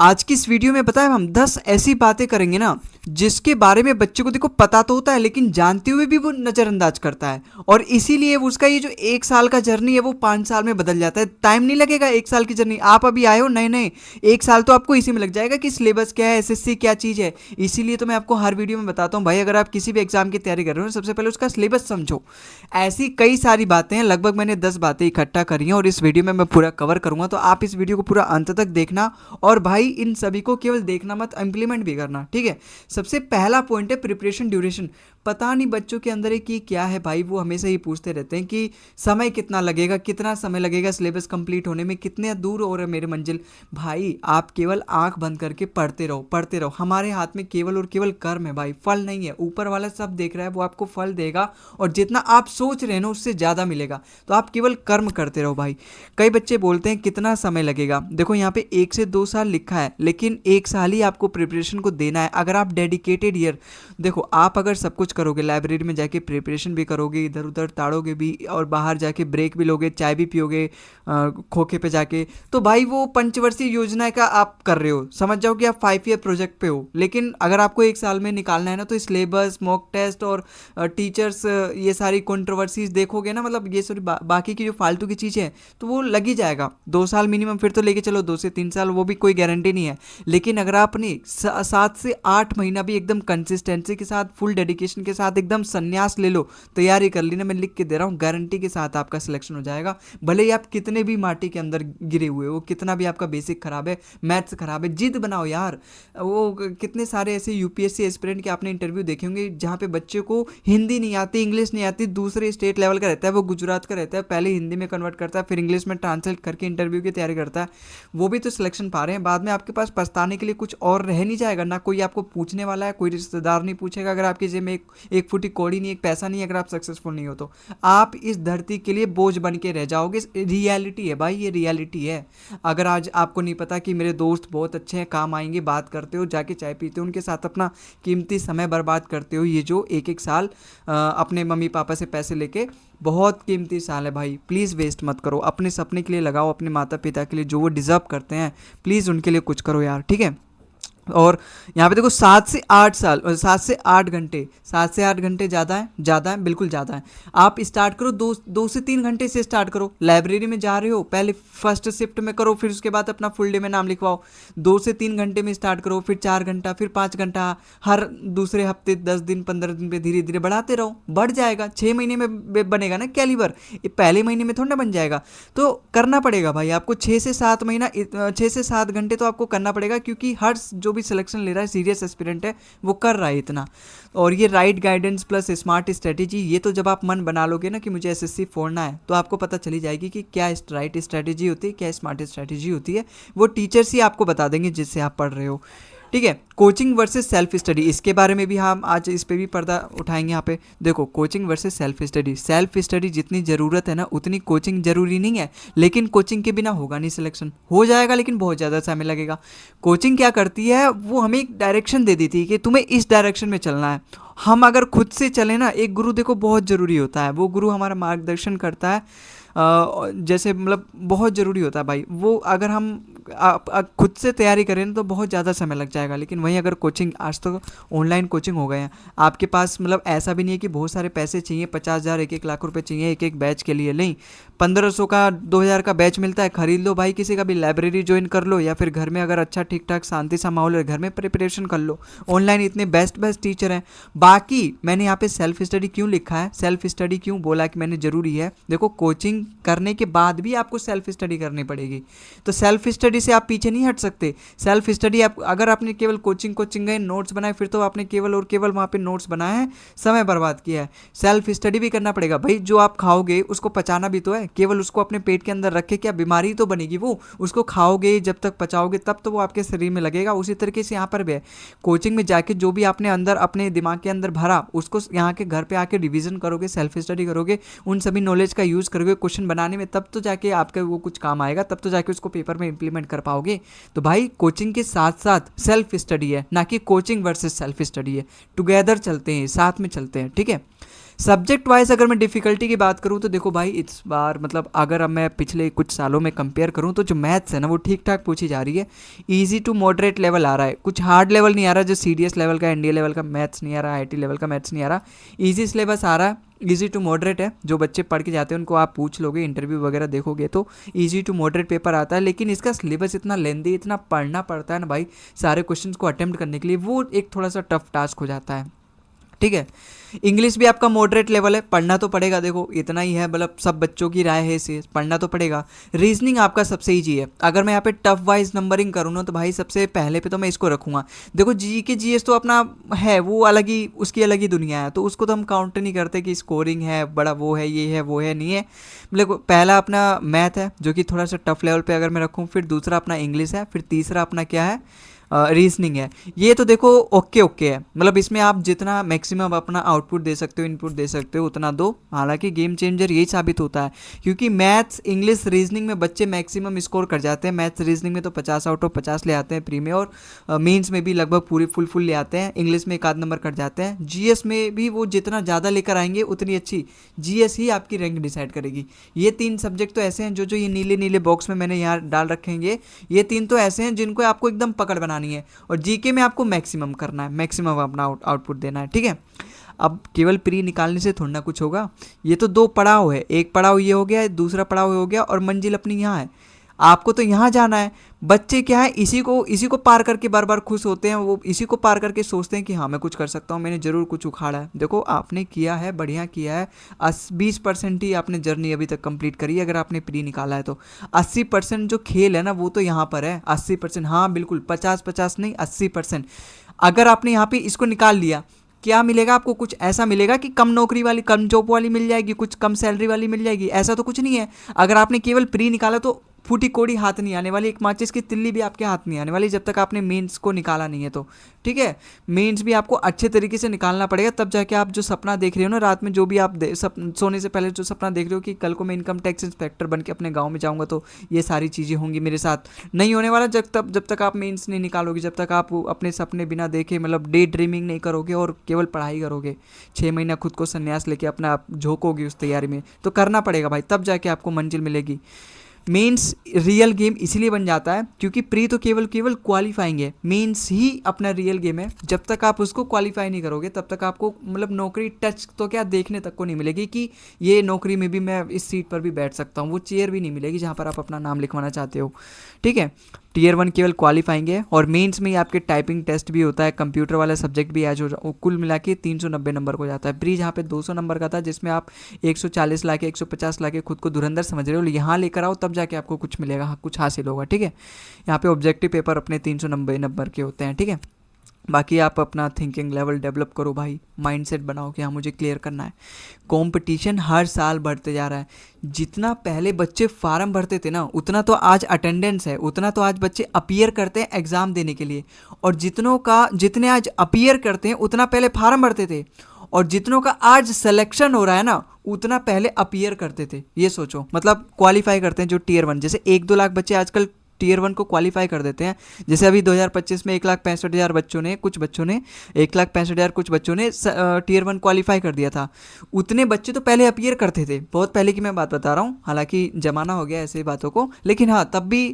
आज की इस वीडियो में पता है हम 10 ऐसी बातें करेंगे ना जिसके बारे में बच्चे को देखो पता तो होता है लेकिन जानते हुए भी वो नज़रअंदाज करता है। और इसीलिए उसका ये जो 1 साल का जर्नी है वो 5 साल में बदल जाता है। टाइम नहीं लगेगा 1 साल की जर्नी। आप अभी आए हो नए नए, 1 साल तो आपको इसी में लग जाएगा कि सिलेबस क्या है, एसएससी क्या चीज़ है। इसीलिए तो मैं आपको हर वीडियो में बताता हूँ भाई, अगर आप किसी भी एग्जाम की तैयारी कर रहे हो सबसे पहले उसका सिलेबस समझो। ऐसी कई सारी बातें हैं, लगभग मैंने 10 बातें इकट्ठा करी हैं और इस वीडियो में मैं पूरा कवर करूंगा, तो आप इस वीडियो को पूरा अंत तक देखना। और भाई इन सभी को केवल देखना मत, इंप्लीमेंट भी करना, ठीक है। सबसे पहला पॉइंट है प्रिपरेशन ड्यूरेशन। पता नहीं बच्चों के अंदर है कि क्या है भाई, वो हमेशा ही पूछते रहते हैं कि समय कितना लगेगा, कितना समय लगेगा सिलेबस कंप्लीट होने में, कितने दूर हो रहा है मेरे मंजिल। भाई आप केवल आंख बंद करके पढ़ते रहो, पढ़ते रहो। हमारे हाथ में केवल और केवल कर्म है भाई, फल नहीं है। ऊपर वाला सब देख रहा है, वो आपको फल देगा और जितना आप सोच रहे हैं ना उससे ज़्यादा मिलेगा। तो आप केवल कर्म करते रहो भाई। कई बच्चे बोलते हैं कितना समय लगेगा, देखो यहाँ पे 1 से 2 साल लिखा है, लेकिन 1 साल ही आपको प्रिपरेशन को देना है। अगर आप डेडिकेटेड ईयर, देखो आप अगर सब कुछ करोगे, लाइब्रेरी में जाके प्रिपरेशन भी करोगे, इधर उधर ताड़ोगे भी और बाहर जाके ब्रेक भी लोगे, चाय भी पियोगे खोखे पे जाके, तो भाई वो पंचवर्षीय योजना का आप कर रहे हो। समझ जाओ कि आप 5 ईयर प्रोजेक्ट पे हो। लेकिन अगर आपको 1 साल में निकालना है ना, तो सिलेबस, मॉक टेस्ट और टीचर्स, ये सारी कंट्रोवर्सीज देखोगे ना, मतलब ये सारी बाकी की जो फालतू की चीज़ें हैं, तो वो लग ही जाएगा 2 साल मिनिमम। फिर तो लेके चलो 2 से 3 साल, वो भी कोई गारंटी नहीं है। लेकिन अगर आपने 7 से 8 महीना भी एकदम कंसिस्टेंसी के साथ, फुल डेडिकेशन के साथ एकदम संन्यास ले लो, तैयारी कर ली ना, मैं लिख के दे रहा हूँ, गारंटी के साथ आपका सिलेक्शन हो जाएगा। भले ही आप कितने भी माटी के अंदर गिरे हुए हो, कितना भी आपका बेसिक खराब है, मैथ्स खराब है, जिद बनाओ यार। वो कितने सारे ऐसे यूपीएससी एस्पिरेंट के आपने इंटरव्यू देखे होंगे जहाँ पे बच्चे को हिंदी नहीं आती, इंग्लिश नहीं आती, दूसरे स्टेट लेवल का रहता है, वो गुजरात का रहता है, पहले हिंदी में कन्वर्ट करता है, फिर इंग्लिश में ट्रांसलेट करके इंटरव्यू की तैयारी करता है। वो भी तो सिलेक्शन पा रहे हैं। बाद में आपके पास पछताने के लिए कुछ और रह नहीं जाएगा ना, कोई आपको पूछने वाला है, कोई रिश्तेदार नहीं पूछेगा अगर आपकी जेब में एक फुटी कौड़ी नहीं, एक पैसा नहीं, अगर आप सक्सेसफुल नहीं हो तो आप इस धरती के लिए बोझ बन के रह जाओगे। रियलिटी है भाई, ये रियलिटी है। अगर आज आपको नहीं पता कि मेरे दोस्त बहुत अच्छे हैं, काम आएंगे, बात करते हो, जाके चाय पीते हो, उनके साथ अपना कीमती समय बर्बाद करते हो, ये जो एक एक साल अपने मम्मी पापा से पैसे लेके, बहुत कीमती साल है भाई, प्लीज़ वेस्ट मत करो। अपने सपने के लिए लगाओ, अपने माता पिता के लिए जो वो डिज़र्व करते हैं, प्लीज़ उनके लिए कुछ करो यार, ठीक है। और यहाँ पे देखो 7 से 8 साल, 7 से 8 घंटे, 7 से 8 घंटे ज़्यादा है, ज़्यादा है, बिल्कुल ज़्यादा है। आप स्टार्ट करो 2 से 3 घंटे से स्टार्ट करो। लाइब्रेरी में जा रहे हो, पहले फर्स्ट शिफ्ट में करो, फिर उसके बाद अपना फुल डे में नाम लिखवाओ। 2 से 3 घंटे में स्टार्ट करो, फिर 4 घंटा, फिर 5 घंटा, हर दूसरे हफ्ते 10 दिन 15 दिन पे धीरे धीरे बढ़ाते रहो, बढ़ जाएगा। 6 महीने में बनेगा ना कैलिबर, ये पहले महीने में थोड़ा ना बन जाएगा। तो करना पड़ेगा भाई आपको 6 से 7 महीना, 6 से 7 घंटे तो आपको करना पड़ेगा, क्योंकि हर जो भी सिलेक्शन ले रहा है, सीरियस एस्पिरेंट है, वो कर रहा है इतना। और ये right guidance plus smart strategy, ये तो जब आप मन बना लोगे ना कि मुझे एसएससी फोड़ना है, तो आपको पता चली जाएगी कि क्या राइट स्ट्रेटेजी होती है, क्या स्मार्ट स्ट्रेटेजी होती है। वो टीचर्स ही आपको बता देंगे जिससे आप पढ़ रहे हो, ठीक है। कोचिंग वर्सेस सेल्फ स्टडी, इसके बारे में भी हम आज इस पे भी पर्दा उठाएंगे। यहाँ पे देखो coaching versus self study, self study जितनी ज़रूरत है ना उतनी कोचिंग ज़रूरी नहीं है। लेकिन कोचिंग के बिना होगा नहीं सिलेक्शन, हो जाएगा लेकिन बहुत ज़्यादा समय लगेगा। कोचिंग क्या करती है, वो हमें एक डायरेक्शन दे देती है कि तुम्हें इस डायरेक्शन में चलना है। हम अगर खुद से चले ना, एक गुरु देखो बहुत ज़रूरी होता है, वो गुरु हमारा मार्गदर्शन करता है, जैसे मतलब बहुत ज़रूरी होता है भाई। वो अगर हम खुद से तैयारी करें ना तो बहुत ज़्यादा समय लग जाएगा। लेकिन वहीं अगर कोचिंग, आज तो ऑनलाइन कोचिंग हो गए हैं आपके पास, मतलब ऐसा भी नहीं है कि बहुत सारे पैसे चाहिए, 50,000 1-1 लाख रुपए चाहिए एक एक बैच के लिए, नहीं। 1500 का 2000 का बैच मिलता है, खरीद लो भाई, किसी का भी लाइब्रेरी ज्वाइन कर लो, या फिर घर में अगर अच्छा ठीक ठाक शांति सा माहौल है, घर में प्रिपरेशन कर लो। ऑनलाइन इतने बेस्ट बेस्ट टीचर हैं। बाकी मैंने यहाँ पे सेल्फ स्टडी क्यों लिखा है, सेल्फ स्टडी क्यों बोला कि मैंने ज़रूरी है, देखो कोचिंग करने के बाद भी आपको सेल्फ स्टडी करनी पड़ेगी। तो सेल्फ स्टडी से आप पीछे नहीं हट सकते। सेल्फ स्टडी आप, अगर आपने केवल कोचिंग गए, नोट्स बनाए, फिर तो आपने केवल और केवल वहाँ पे नोट्स बनाए हैं, समय बर्बाद किया है। सेल्फ स्टडी भी करना पड़ेगा भाई। जो आप खाओगे उसको पचाना भी तो है, केवल उसको अपने पेट के अंदर रख के क्या बीमारी तो बनेगी। वो उसको खाओगे, जब तक पचाओगे तब तो वो आपके शरीर में लगेगा। उसी तरीके से यहाँ पर भी है, कोचिंग में जाके जो भी आपने अंदर अपने दिमाग के अंदर भरा, उसको यहाँ के घर पे आके रिवीजन करोगे, सेल्फ स्टडी करोगे, उन सभी नॉलेज का यूज़ करोगे क्वेश्चन बनाने में, तब तो जाके आपका वो कुछ काम आएगा, तब तो जाके उसको पेपर में इंप्लीमेंट कर पाओगे। तो भाई कोचिंग के साथ साथ सेल्फ स्टडी है, ना कि कोचिंग वर्सेस सेल्फ स्टडी है। टुगेदर चलते हैं, साथ में चलते हैं, ठीक है। सब्जेक्ट वाइज अगर मैं डिफ़िकल्टी की बात करूँ तो देखो भाई, इस बार मतलब अगर अब मैं पिछले कुछ सालों में कंपेयर करूँ तो जो मैथ्स है ना वो ठीक ठाक पूछी जा रही है। ईजी टू मॉडरेट लेवल आ रहा है, कुछ हार्ड लेवल नहीं आ रहा, जो सीडीएस लेवल का, एनडीए लेवल का मैथ्स नहीं आ रहा, आईटी लेवल का मैथ्स नहीं आ रहा। ईजी सिलेबस आ रहा है, ईजी टू मॉडरेट है। जो बच्चे पढ़ के जाते हैं उनको आप पूछ लोगे, इंटरव्यू वगैरह देखोगे तो ईजी टू मॉडरेट पेपर आता है। लेकिन इसका सिलेबस इतना लेंदी, इतना पढ़ना पड़ता है ना भाई सारे क्वेश्चंस को अटेम्प्ट करने के लिए, वो एक थोड़ा सा टफ टास्क हो जाता है। ठीक है। इंग्लिश भी आपका मॉडरेट लेवल है, पढ़ना तो पड़ेगा, देखो इतना ही है, मतलब सब बच्चों की राय है इसे, पढ़ना तो पड़ेगा। रीजनिंग आपका सबसे ईजी है। अगर मैं यहाँ पे टफ वाइज नंबरिंग करूँ ना तो भाई सबसे पहले पे तो मैं इसको रखूँगा। देखो जी के जीएस तो अपना है, वो अलग ही, उसकी अलग ही दुनिया है, तो उसको तो हम काउंट नहीं करते कि स्कोरिंग है बड़ा, वो है, ये है, वो है, नहीं है। मतलब पहला अपना मैथ है जो कि थोड़ा सा टफ लेवल पे अगर मैं रखूँ, फिर दूसरा अपना इंग्लिश है, फिर तीसरा अपना क्या है, रीजनिंग है। ये तो देखो ओके ओके है, मतलब इसमें आप जितना मैक्सिमम अपना आउटपुट दे सकते हो, इनपुट दे सकते हो, उतना दो। हालांकि गेम चेंजर यही साबित होता है, क्योंकि मैथ्स, इंग्लिश, रीजनिंग में बच्चे मैक्सिमम स्कोर कर जाते हैं। मैथ्स रीजनिंग में तो 50 आउट ऑफ 50 ले आते हैं प्री में, और मेंस में भी लगभग पूरी फुल ले आते हैं। इंग्लिश में एक आध नंबर कट जाते हैं। जीएस में भी वो जितना ज़्यादा लेकर आएंगे उतनी अच्छी जीएस ही आपकी रैंक डिसाइड करेगी। ये 3 सब्जेक्ट तो ऐसे हैं, जो ये नीले नीले बॉक्स में मैंने यहाँ डाल रखेंगे, ये 3 तो ऐसे हैं जिनको आपको एकदम पकड़ बनानी है, और जीके में आपको मैक्सिमम करना है, मैक्सिमम अपना आउटपुट देना है। ठीक है। अब केवल प्री निकालने से थोड़ा ना कुछ होगा, ये तो 2 पड़ाव है, एक पड़ाव ये हो गया, दूसरा पड़ाव हो गया, और मंजिल अपनी यहाँ है। आपको तो यहाँ जाना है। बच्चे क्या है, इसी को पार करके बार बार खुश होते हैं, वो इसी को पार करके सोचते हैं कि हाँ मैं कुछ कर सकता हूँ, मैंने ज़रूर कुछ उखाड़ा है। देखो आपने किया है, बढ़िया किया है। 20% ही आपने जर्नी अभी तक कंप्लीट करी है, अगर आपने प्री निकाला है तो। 80% जो खेल है ना वो तो यहाँ पर है। 80%, हाँ बिल्कुल, 50-50 नहीं, 80%। अगर आपने यहाँ पे इसको निकाल लिया, क्या मिलेगा आपको? कुछ ऐसा मिलेगा कि कम नौकरी वाली, कम जॉब वाली मिल जाएगी, कुछ कम सैलरी वाली मिल जाएगी, ऐसा तो कुछ नहीं है। अगर आपने केवल प्री निकाला तो फूटी कोड़ी हाथ नहीं आने वाली, एक माचिस की तिल्ली भी आपके हाथ नहीं आने वाली, जब तक आपने मेंस को निकाला नहीं है तो। ठीक है। मेंस भी आपको अच्छे तरीके से निकालना पड़ेगा, तब जाके आप जो सपना देख रहे हो ना रात में, जो भी आप सोने से पहले जो सपना देख रहे हो कि कल को मैं इनकम टैक्स इंस्पेक्टर बन के अपने गाँव में जाऊँगा तो ये सारी चीज़ें होंगी मेरे साथ, नहीं होने वाला जब तक आप मेंस नहीं निकालोगे, जब तक आप अपने सपने बिना देखे, मतलब डे ड्रीमिंग नहीं करोगे और केवल पढ़ाई करोगे। 6 महीना खुद को संन्यास लेके अपना आप झोंकोगे उस तैयारी में, तो करना पड़ेगा भाई, तब जाके आपको मंजिल मिलेगी। मेंस रियल गेम इसलिए बन जाता है क्योंकि प्री तो केवल क्वालिफाइंग है, मेंस ही अपना रियल गेम है। जब तक आप उसको क्वालिफाई नहीं करोगे तब तक आपको मतलब नौकरी टच तो क्या देखने तक को नहीं मिलेगी कि ये नौकरी में भी मैं इस सीट पर भी बैठ सकता हूँ, वो चेयर भी नहीं मिलेगी जहाँ पर आप अपना नाम लिखवाना चाहते हो। ठीक है। टीयर 1 केवल क्वालिफाइंग है, और मेंस में ही आपके टाइपिंग टेस्ट भी होता है, कंप्यूटर वाला सब्जेक्ट भी है, जो कुल मिला के 390 नंबर को जाता है। प्री जहाँ पे 200 नंबर का था, जिसमें आप 140 ला के 150 ला के खुद को धुरंधर समझ रहे हो, यहाँ लेकर आओ तब जाके आपको कुछ मिलेगा, कुछ हासिल होगा। ठीक है। यहाँ पे ऑब्जेक्टिव पेपर अपने 390 नंबर के होते हैं। ठीक है। बाकी आप अपना थिंकिंग लेवल डेवलप करो भाई, माइंडसेट बनाओ कि हाँ मुझे क्लियर करना है। कंपटीशन हर साल बढ़ते जा रहा है। जितना पहले बच्चे फार्म भरते थे ना, उतना तो आज अटेंडेंस है, उतना तो आज बच्चे अपीयर करते हैं एग्ज़ाम देने के लिए। और जितने आज अपीयर करते हैं उतना पहले फार्म भरते थे, और जितनों का आज सिलेक्शन हो रहा है ना उतना पहले अपीयर करते थे। ये सोचो, मतलब क्वालिफाई करते हैं जो टीयर 1, जैसे 1-2 लाख बच्चे आजकल टीयर 1 को क्वालिफाई कर देते हैं। जैसे अभी 2025 में 1,65,000 बच्चों ने, कुछ बच्चों ने 1,65,000 कुछ बच्चों ने टीयर 1 क्वालिफाई कर दिया था। उतने बच्चे तो पहले अपीयर करते थे, बहुत पहले की मैं बात बता रहा हूँ, हालांकि जमाना हो गया ऐसे बातों को, लेकिन हाँ तब भी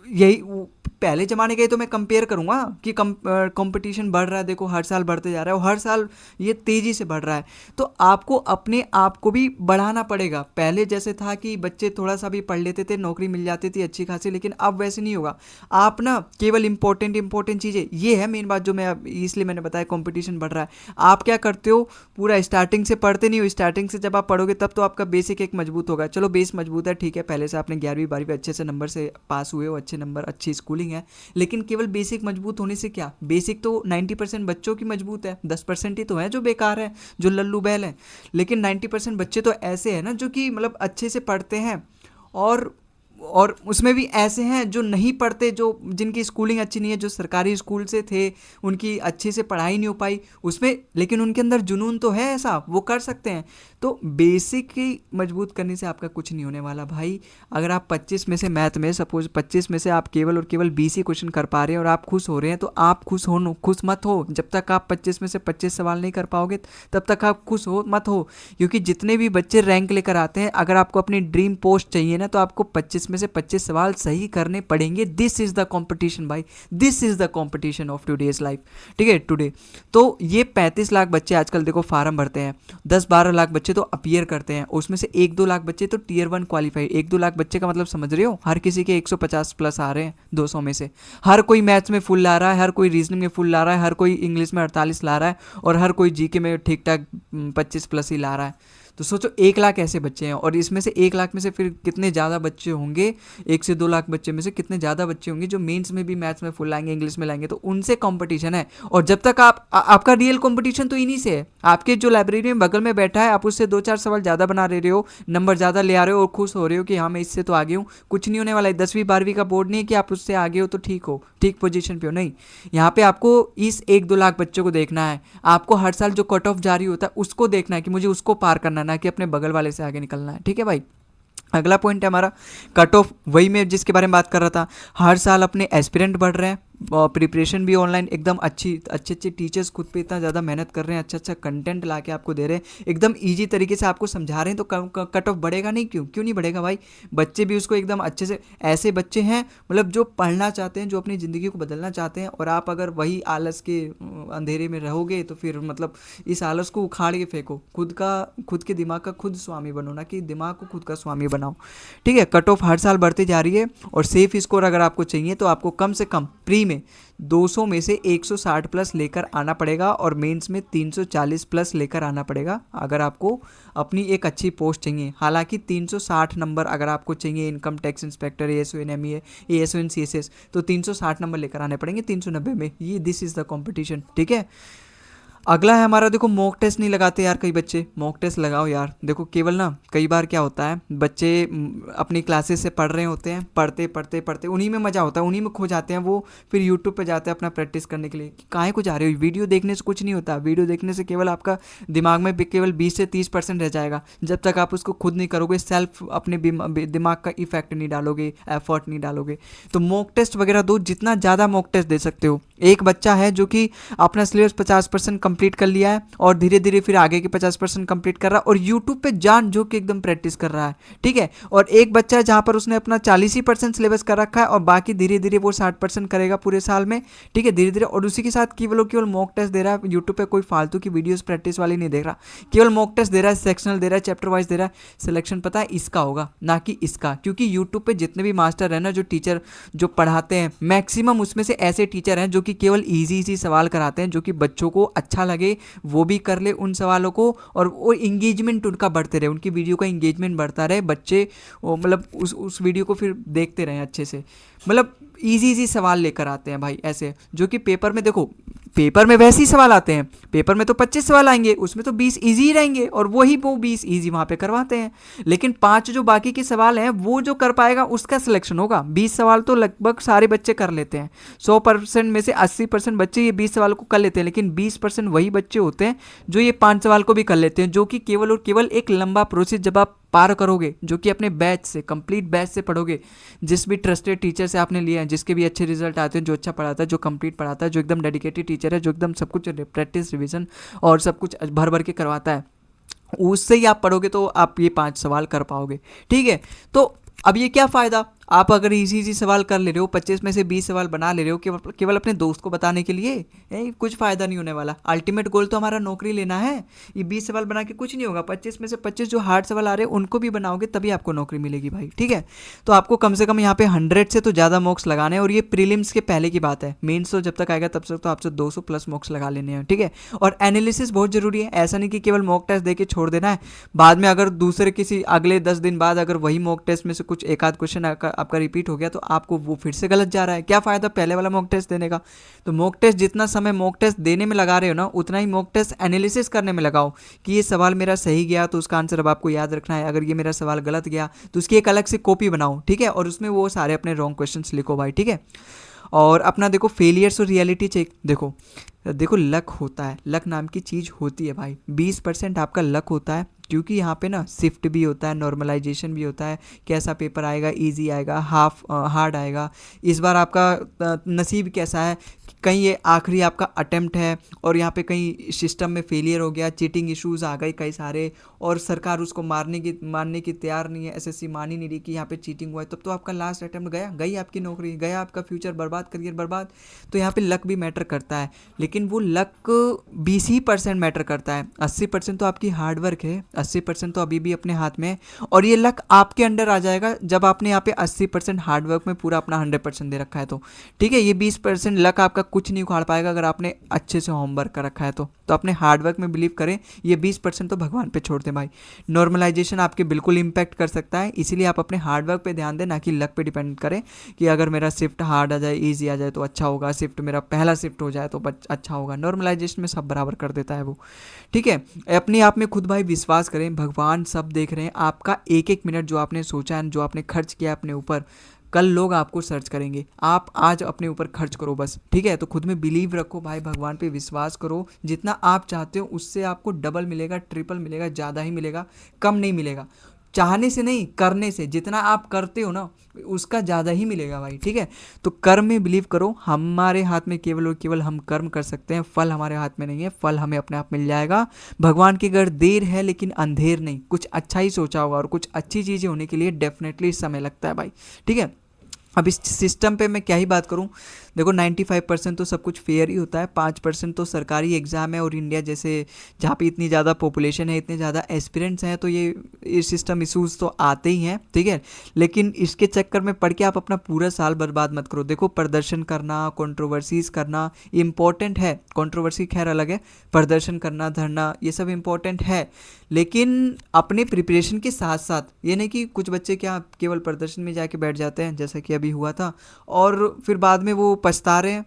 यही पहले ज़माने के तो मैं कंपेयर करूँगा कि कंपटीशन बढ़ रहा है, देखो हर साल बढ़ते जा रहा है, और हर साल ये तेज़ी से बढ़ रहा है। तो आपको अपने आप को भी बढ़ाना पड़ेगा। पहले जैसे था कि बच्चे थोड़ा सा भी पढ़ लेते थे, नौकरी मिल जाती थी अच्छी खासी, लेकिन अब वैसे नहीं होगा। आप ना केवल इंपॉर्टेंट चीज़ें, ये है मेन बात जो मैं इसलिए मैंने बताया कंपटीशन बढ़ रहा है। आप क्या करते हो, पूरा स्टार्टिंग से पढ़ते नहीं हो। स्टार्टिंग से जब आप पढ़ोगे तब तो आपका बेसिक एक मजबूत होगा। चलो बेस मजबूत है, ठीक है, पहले से आपने 11वीं 12वीं अच्छे से नंबर से पास हुए हो, अच्छे नंबर, अच्छी स्कूलिंग है, लेकिन केवल बेसिक मजबूत होने से क्या, बेसिक तो 90% बच्चों की मजबूत है, 10% ही तो है जो बेकार है, जो लल्लू बैल है। लेकिन 90% बच्चे तो ऐसे हैं ना जो कि मतलब अच्छे से पढ़ते हैं, और और उसमें भी ऐसे हैं जो नहीं पढ़ते, जो जिनकी स्कूलिंग अच्छी नहीं है, जो सरकारी स्कूल से थे, उनकी अच्छे से पढ़ाई नहीं हो पाई उसमें, लेकिन उनके अंदर जुनून तो है, ऐसा वो कर सकते हैं। तो बेसिक ही मजबूत करने से आपका कुछ नहीं होने वाला भाई। अगर आप 25 में से मैथ में सपोज 25 में से आप केवल और केवल 20 ही क्वेश्चन कर पा रहे हैं और आप खुश हो रहे हैं, तो आप खुश मत हो। जब तक आप 25 में से 25 सवाल नहीं कर पाओगे तब तक आप खुश हो मत हो। क्योंकि जितने भी बच्चे रैंक लेकर आते हैं, अगर आपको अपनी ड्रीम पोस्ट चाहिए ना, तो आपको 25 में से 25 सवाल सही करने पड़ेंगे। दिस इज द कंपटीशन भाई, this is the competition of today's life. ठीक है, टुडे तो ये 35 लाख बच्चे आजकल देखो फार्म भरते हैं, 10-12 लाख बच्चे तो अपीयर करते हैं, उसमें से 1-2 लाख बच्चे तो टीयर 1 क्वालिफाई। 1-2 लाख बच्चे का मतलब समझ रहे हो, हर किसी के 150 प्लस आ रहे हैं 200 में से। हर कोई मैथ्स में फुल ला रहा है, हर कोई रीजनिंग में फुल ला रहा है, हर कोई इंग्लिश में 48 ला रहा है, और हर कोई जीके में ठीक ठाक 25 प्लस ही ला रहा है। तो सोचो 1 लाख ऐसे बच्चे हैं, और इसमें से 1 लाख में से फिर कितने ज़्यादा बच्चे होंगे, 1 से 2 लाख बच्चे में से कितने ज़्यादा बच्चे होंगे जो मेंस में भी मैथ्स में फुल लाएंगे, इंग्लिश में लाएंगे। तो उनसे कंपटीशन है। और जब तक आपका रियल कंपटीशन तो इन्हीं से है। आपके जो लाइब्रेरी में बगल में बैठा है, आप उससे 2-4 सवाल ज़्यादा बना रहे हो, नंबर ज़्यादा ले आ रहे हो और खुश हो रहे हो कि हाँ मैं इससे तो आगे हूँ। कुछ नहीं होने वाला है। 10वीं-12वीं का बोर्ड नहीं है कि आप उससे आगे हो तो ठीक हो, ठीक पोजीशन पे हो, नहीं। यहाँ पे आपको इस 1-2 लाख बच्चों को देखना है। आपको हर साल जो कट ऑफ जारी होता है उसको देखना है कि मुझे उसको पार करना है, ना कि अपने बगल वाले से आगे निकलना है। ठीक है भाई। अगला पॉइंट है हमारा कट ऑफ, वही मैं जिसके बारे में बात कर रहा था। हर साल अपने एस्पिरेंट बढ़ रहे हैं, प्रिपरेशन भी ऑनलाइन एकदम अच्छे टीचर्स खुद पे इतना ज़्यादा मेहनत कर रहे हैं, अच्छा कंटेंट ला के आपको दे रहे हैं, एकदम ईजी तरीके से आपको समझा रहे हैं। तो कट ऑफ बढ़ेगा नहीं, क्यों नहीं बढ़ेगा भाई। बच्चे भी उसको एकदम अच्छे से, ऐसे बच्चे हैं मतलब जो पढ़ना चाहते हैं, जो अपनी ज़िंदगी को बदलना चाहते हैं। और आप अगर वही आलस के अंधेरे में रहोगे तो फिर मतलब इस आलस को उखाड़ के फेंको, खुद के दिमाग का खुद स्वामी बनो, ना कि दिमाग को खुद का स्वामी बनाओ। ठीक है, कट ऑफ हर साल बढ़ती जा रही है। और सेफ स्कोर अगर आपको चाहिए तो आपको कम से कम प्री में 200 में से 160 प्लस लेकर आना पड़ेगा, और मेंस में 340 प्लस लेकर आना पड़ेगा अगर आपको अपनी एक अच्छी पोस्ट चाहिए। हालांकि 360 नंबर अगर आपको चाहिए income tax inspector, ASO MEA, ASO CSS, तो 360 नंबर लेकर आने पड़ेंगे 390 में। ये दिस इज़ द कॉम्पिटिशन। ठीक है, अगला है हमारा, देखो मॉक टेस्ट नहीं लगाते यार कई बच्चे। मॉक टेस्ट लगाओ यार। देखो केवल ना, कई बार क्या होता है, बच्चे अपनी क्लासेस से पढ़ रहे होते हैं, पढ़ते पढ़ते पढ़ते उन्हीं में मज़ा होता है, उन्हीं में खो जाते हैं वो। फिर यूट्यूब पे जाते हैं अपना प्रैक्टिस करने के लिए। काहे को जा रहे हो, वीडियो देखने से कुछ नहीं होता। वीडियो देखने से केवल आपका दिमाग में केवल 20 से 30% रह जाएगा। जब तक आप उसको खुद नहीं करोगे, सेल्फ अपने दिमाग का इफेक्ट नहीं डालोगे, एफर्ट नहीं डालोगे। तो मॉक टेस्ट वगैरह दो, जितना ज़्यादा मॉक टेस्ट दे सकते हो। एक बच्चा है जो कि अपना सिलेबस 50% कंप्लीट कर लिया है और धीरे धीरे फिर आगे के 50% कंप्लीट कर रहा है, और यूट्यूब पे जान जो कि एकदम प्रैक्टिस कर रहा है। ठीक है, और एक बच्चा है जहां पर उसने अपना 40% सिलेबस कर रखा है और बाकी धीरे धीरे वो 60% करेगा पूरे साल में। ठीक है, धीरे धीरे, और उसी के साथ केवल मॉक टेस्ट दे रहा है। यूट्यूब पे कोई फालतू की वीडियोस प्रैक्टिस वाली नहीं देख रहा, केवल मॉक टेस्ट दे रहा है, सेक्शनल दे रहा है, चैप्टर वाइज दे रहा है। सिलेक्शन पता है इसका होगा, ना कि इसका। क्योंकि यूट्यूब पे जितने भी मास्टर है ना, जो टीचर जो पढ़ाते हैं, मैक्सिमम उसमें से ऐसे टीचर हैं जो कि केवल ईजी सवाल कराते हैं, जो कि बच्चों को अच्छा लगे, वो भी कर ले उन सवालों को, और वो इंगेजमेंट उनका बढ़ते रहे, उनकी वीडियो का इंगेजमेंट बढ़ता रहे, बच्चे मतलब उस वीडियो को फिर देखते रहें अच्छे से। मतलब इजी सवाल लेकर आते हैं भाई ऐसे, जो कि पेपर में, देखो पेपर में वैसे ही सवाल आते हैं। पेपर में तो 25 सवाल आएंगे, उसमें तो 20 इजी ही रहेंगे, और वही वो 20 इजी वहाँ पे करवाते हैं। लेकिन 5 जो बाकी के सवाल हैं, वो जो कर पाएगा उसका सिलेक्शन होगा। 20 सवाल तो लगभग सारे बच्चे कर लेते हैं। 100% में से 80% बच्चे ये 20 सवाल को कर लेते हैं, लेकिन 20% वही बच्चे होते हैं जो ये 5 सवाल को भी कर लेते हैं, जो कि केवल और केवल एक लंबा प्रोसेस जब आप पार करोगे, जो कि अपने बैच से, कंप्लीट बैच से पढ़ोगे, जिस भी ट्रस्टेड टीचर से आपने लिया है, जिसके भी अच्छे रिजल्ट आते हैं, जो अच्छा पढ़ाता है, जो कंप्लीट पढ़ाता है, जो एकदम डेडिकेटेड टीचर है, जो एकदम सब कुछ प्रैक्टिस, रिवीजन और सब कुछ भर भर के करवाता है, उससे ही आप पढ़ोगे तो आप ये 5 सवाल कर पाओगे। ठीक है, तो अब ये क्या फ़ायदा, आप अगर इजी सवाल कर ले रहे हो, 25 में से 20 सवाल बना ले रहे हो केवल अपने दोस्त को बताने के लिए, कुछ फ़ायदा नहीं होने वाला। अल्टीमेट गोल तो हमारा नौकरी लेना है। ये 20 सवाल बना के कुछ नहीं होगा। 25 में से 25 जो हार्ड सवाल आ रहे हैं उनको भी बनाओगे, तभी आपको नौकरी मिलेगी भाई। ठीक है, तो आपको कम से कम यहाँ पे 100 से तो ज़्यादा मॉक्स लगाने हैं, और ये प्रीलिम्स के पहले की बात है। मेंस तो जब तक आएगा तब तक तो आपसे 200 प्लस मॉक्स लगा लेने हैं। ठीक है, और एनालिसिस बहुत ज़रूरी है। ऐसा नहीं कि केवल मॉक टेस्ट दे के छोड़ देना है, बाद में अगर दूसरे किसी अगले 10 दिन बाद अगर वही मॉक टेस्ट में से कुछ एक आध क्वेश्चन आपका रिपीट हो गया तो आपको वो फिर से गलत जा रहा है, क्या फ़ायदा पहले वाला मॉक टेस्ट देने का। तो मॉक टेस्ट जितना समय मॉक टेस्ट देने में लगा रहे हो ना, उतना ही मॉक टेस्ट एनालिसिस करने में लगाओ कि ये सवाल मेरा सही गया तो उसका आंसर अब आपको याद रखना है, अगर ये मेरा सवाल गलत गया तो उसकी एक अलग से कॉपी बनाओ, ठीक है, और उसमें वो सारे अपने रॉन्ग क्वेश्चंस लिखो भाई, ठीक है। और अपना देखो फेलियर्स और रियलिटी चेक, देखो देखो लक होता है, लक नाम की चीज़ होती है भाई, 20% आपका लक होता है, क्योंकि यहाँ पे ना शिफ्ट भी होता है, नॉर्मलाइजेशन भी होता है, कैसा पेपर आएगा, इजी आएगा, हार्ड आएगा, इस बार आपका नसीब कैसा है, कहीं ये आखिरी आपका अटेम्प्ट है और यहाँ पे कहीं सिस्टम में फेलियर हो गया, चीटिंग इश्यूज आ गए कई सारे, और सरकार उसको मानने की तैयार नहीं है, एसएससी मान ही नहीं रही कि यहाँ पे चीटिंग हुआ है, तब तो आपका लास्ट अटेम्प्ट गया, गई आपकी नौकरी, गया आपका फ्यूचर बर्बाद, करियर बर्बाद। तो यहाँ पे लक भी मैटर करता है, लेकिन वो लक 20% मैटर करता है, 80% तो आपकी हार्डवर्क है, 80% तो अभी भी अपने हाथ में है, और ये लक आपके अंडर आ जाएगा जब आपने यहाँ पे 80% हार्डवर्क में पूरा अपना 100% दे रखा है तो, ठीक है। ये 20% लक आपका कुछ नहीं उखाड़ पाएगा अगर आपने अच्छे से होमवर्क कर रखा है तो अपने हार्डवर्क में बिलीव करें, ये 20% तो भगवान पे छोड़ दें भाई। नॉर्मलाइजेशन आपके बिल्कुल इंपैक्ट कर सकता है, इसीलिए आप अपने हार्डवर्क पे ध्यान दें, ना कि लक पे डिपेंड करें कि अगर मेरा शिफ्ट हार्ड आ जाए, ईजी आ जाए तो अच्छा होगा, शिफ्ट मेरा पहला शिफ्ट हो जाए तो अच्छा होगा। नॉर्मलाइजेशन में सब बराबर कर देता है वो, ठीक है। अपने आप में खुद भाई विश्वास करें, भगवान सब देख रहे हैं, आपका एक एक मिनट जो आपने सोचा है, जो आपने खर्च किया अपने ऊपर, कल लोग आपको सर्च करेंगे, आप आज अपने ऊपर खर्च करो बस, ठीक है। तो खुद में बिलीव रखो भाई, भगवान पे विश्वास करो, जितना आप चाहते हो उससे आपको डबल मिलेगा, ट्रिपल मिलेगा, ज़्यादा ही मिलेगा, कम नहीं मिलेगा। चाहने से नहीं, करने से, जितना आप करते हो ना उसका ज़्यादा ही मिलेगा भाई, ठीक है। तो कर्म में बिलीव करो, हमारे हाथ में केवल और केवल हम कर्म कर सकते हैं, फल हमारे हाथ में नहीं है, फल हमें अपने आप मिल जाएगा। भगवान की अगर देर है लेकिन अंधेर नहीं, कुछ अच्छा ही सोचा होगा, और कुछ अच्छी चीज़ें होने के लिए डेफिनेटली समय लगता है भाई, ठीक है। अब इस सिस्टम पे मैं क्या ही बात करूं, देखो 95% तो सब कुछ फेयर ही होता है, 5% तो सरकारी एग्ज़ाम है, और इंडिया जैसे जहाँ पे इतनी ज़्यादा पॉपुलेशन है, इतने ज़्यादा एस्पिरेंट्स हैं, तो ये सिस्टम इशूज़ तो आते ही हैं, ठीक है। लेकिन इसके चक्कर में पढ़ के आप अपना पूरा साल बर्बाद मत करो। देखो प्रदर्शन करना, कंट्रोवर्सीज़ करना इम्पॉर्टेंट है, कंट्रोवर्सी खैर अलग है, प्रदर्शन करना, धरना, ये सब इम्पॉर्टेंट है, लेकिन अपने प्रिपरेशन के साथ साथ, ये नहीं कि कुछ बच्चे क्या केवल प्रदर्शन में जाके बैठ जाते हैं जैसा कि अभी हुआ था, और फिर बाद में वो पछता रहे हैं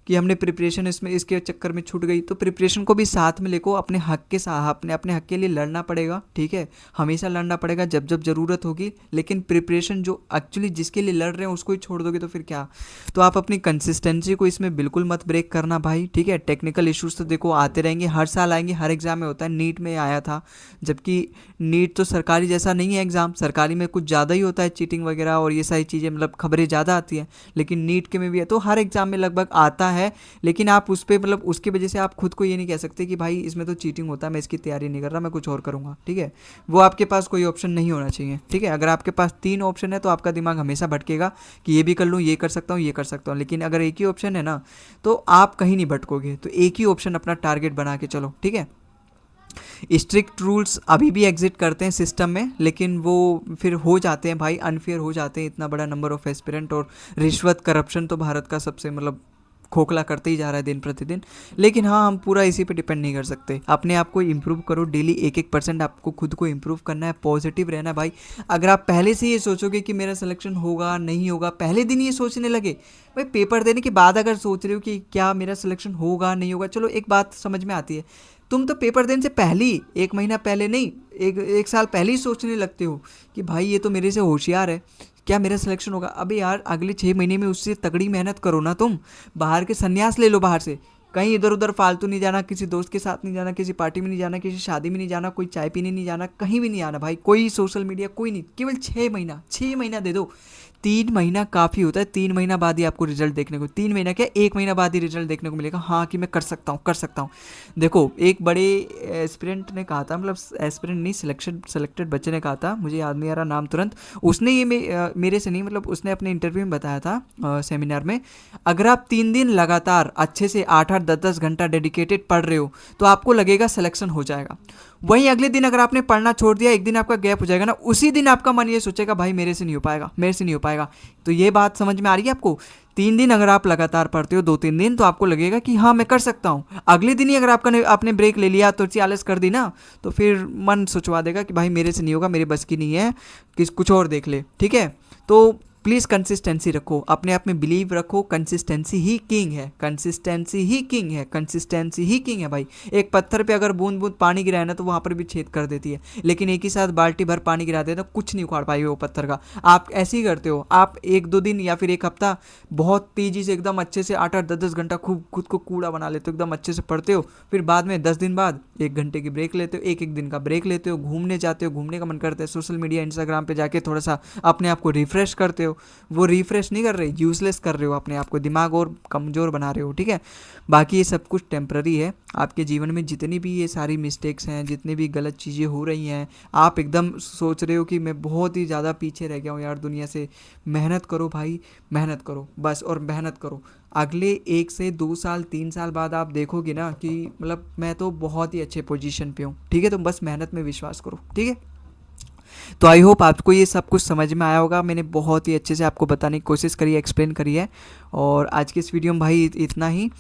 कि हमने प्रिपरेशन इसके चक्कर में छूट गई। तो प्रिपरेशन को भी साथ में लेको, अपने हक के साथ अपने हक के लिए लड़ना पड़ेगा, ठीक है, हमेशा लड़ना पड़ेगा जब जब ज़रूरत होगी, लेकिन प्रिपरेशन जो एक्चुअली जिसके लिए लड़ रहे हैं उसको ही छोड़ दोगे तो फिर क्या। तो आप अपनी कंसिस्टेंसी को इसमें बिल्कुल मत ब्रेक करना भाई, ठीक है। टेक्निकल इशूज़ तो देखो आते रहेंगे, हर साल आएंगे, हर एग्ज़ाम में होता है, नीट में आया था, जबकि नीट तो सरकारी जैसा नहीं है एग्ज़ाम, सरकारी में कुछ ज़्यादा ही होता है चीटिंग वगैरह और ये सारी चीज़ें, मतलब खबरें ज़्यादा आती हैं, लेकिन नीट के में भी है, तो हर एग्ज़ाम में लगभग आता है। लेकिन आप उस पर मतलब उसकी वजह से आप खुद को ये नहीं कह सकते कि भाई इसमें तो चीटिंग होता है, मैं इसकी तैयारी नहीं कर रहा, मैं कुछ और करूँगा, ठीक है। वो आपके पास कोई ऑप्शन नहीं होना चाहिए, ठीक है। अगर आपके पास 3 ऑप्शन है तो आपका दिमाग हमेशा भटकेगा कि ये भी कर लूँ, ये कर सकता हूँ, ये कर सकता हूँ, लेकिन अगर एक ही ऑप्शन है ना तो आप कहीं नहीं भटकोगे। तो एक ही ऑप्शन अपना टारगेट बना के चलो, ठीक है। स्ट्रिक्ट रूल्स अभी भी एग्जिट करते हैं सिस्टम में, लेकिन वो फिर हो जाते हैं भाई, अनफेयर हो जाते हैं, इतना बड़ा नंबर ऑफ एस्पिरेंट, और रिश्वत करप्शन तो भारत का सबसे मतलब खोखला करते ही जा रहा है दिन प्रतिदिन। लेकिन हाँ, हम पूरा इसी पे डिपेंड नहीं कर सकते, अपने आप को इम्प्रूव करो, डेली 1-1% आपको खुद को इम्प्रूव करना है, पॉजिटिव रहना है भाई। अगर आप पहले से ये सोचोगे कि मेरा सिलेक्शन होगा नहीं होगा, पहले दिन ये सोचने लगे भाई, पेपर देने के बाद अगर सोच रहे हो कि क्या मेरा सिलेक्शन होगा नहीं होगा, चलो एक बात समझ में आती है, तुम तो पेपर देने से पहले ही, 1 महीना पहले नहीं, एक साल पहले ही सोचने लगते हो कि भाई ये तो मेरे से होशियार है, क्या मेरा सिलेक्शन होगा। अबे यार अगले 6 महीने में उससे तगड़ी मेहनत करो ना, तुम बाहर के संन्यास ले लो, बाहर से कहीं इधर उधर फालतू नहीं जाना, किसी दोस्त के साथ नहीं जाना, किसी पार्टी में नहीं जाना, किसी शादी में नहीं जाना, कोई चाय पीने नहीं जाना, कहीं भी नहीं आना भाई, कोई सोशल मीडिया कोई नहीं, केवल 6 महीना दे दो। 3 महीना काफ़ी होता है, 3 महीना बाद ही आपको रिजल्ट देखने को, 3 महीना क्या 1 महीना बाद ही रिजल्ट देखने को मिलेगा, हाँ कि मैं कर सकता हूँ कर सकता हूँ। देखो एक बड़े एस्पिरेंट ने कहा था, मतलब एस्पिरेंट नहीं, सेलेक्टेड बच्चे ने कहा था, मुझे याद नहीं आ रहा नाम तुरंत, उसने ये मेरे से नहीं, मतलब उसने अपने इंटरव्यू में बताया था सेमिनार में, अगर आप 3 दिन लगातार अच्छे से 8-8 10-10 घंटा डेडिकेटेड पढ़ रहे हो तो आपको लगेगा सिलेक्शन हो जाएगा। वहीं अगले दिन अगर आपने पढ़ना छोड़ दिया, एक दिन आपका गैप हो जाएगा ना, उसी दिन आपका मन ये सोचेगा भाई मेरे से नहीं हो पाएगा, मेरे से नहीं हो पाएगा। तो ये बात समझ में आ रही है आपको। 3 दिन अगर आप लगातार पढ़ते हो, 2-3 दिन, तो आपको लगेगा कि हाँ मैं कर सकता हूँ। अगले दिन ही अगर आपने ब्रेक ले लिया, तो आलस कर दी ना, तो फिर मन सोचवा देगा कि भाई मेरे से नहीं होगा, मेरे बस की नहीं है, कुछ और देख ले, ठीक है। तो प्लीज़ कंसिस्टेंसी रखो, अपने आप में बिलीव रखो, कंसिस्टेंसी ही किंग है, कंसिस्टेंसी ही किंग है, कंसिस्टेंसी ही किंग है भाई। एक पत्थर पे अगर बूंद बूंद पानी गिराए ना तो वहाँ पर भी छेद कर देती है, लेकिन एक ही साथ बाल्टी भर पानी गिरा दे तो कुछ नहीं उखाड़ पाएगी वो पत्थर का। आप ऐसे ही करते हो, आप 1-2 दिन या फिर एक हफ्ता बहुत तेजी से एकदम अच्छे से 8-8 10-10 घंटा खूब खुद को कूड़ा बना लेते हो, एकदम अच्छे से पढ़ते हो, फिर बाद में 10 दिन बाद 1 घंटे की ब्रेक लेते हो, एक एक दिन का ब्रेक लेते हो, घूमने जाते हो, घूमने का मन करता है, सोशल मीडिया इंस्टाग्राम पे जाके थोड़ा सा अपने आप को रिफ्रेश करते हो। वो रिफ्रेश नहीं कर रहे, यूजलेस कर रहे हो अपने आप को, दिमाग और कमज़ोर बना रहे हो, ठीक है। बाकी ये सब कुछ टेम्प्ररी है। आपके जीवन में जितनी भी ये सारी मिस्टेक्स हैं, जितनी भी गलत चीज़ें हो रही हैं, आप एकदम सोच रहे हो कि मैं बहुत ही ज़्यादा पीछे रह गया हूँ यार दुनिया से, मेहनत करो भाई, मेहनत करो बस, और मेहनत करो। अगले 1 से 2 साल 3 साल बाद आप देखोगे ना कि मतलब मैं तो बहुत ही अच्छे पोजीशन पे हूँ, ठीक है। तो बस मेहनत में विश्वास करो, ठीक है। तो आई होप आपको ये सब कुछ समझ में आया होगा, मैंने बहुत ही अच्छे से आपको बताने की कोशिश करी है, एक्सप्लेन करी है। और आज के इस वीडियो में भाई इतना ही।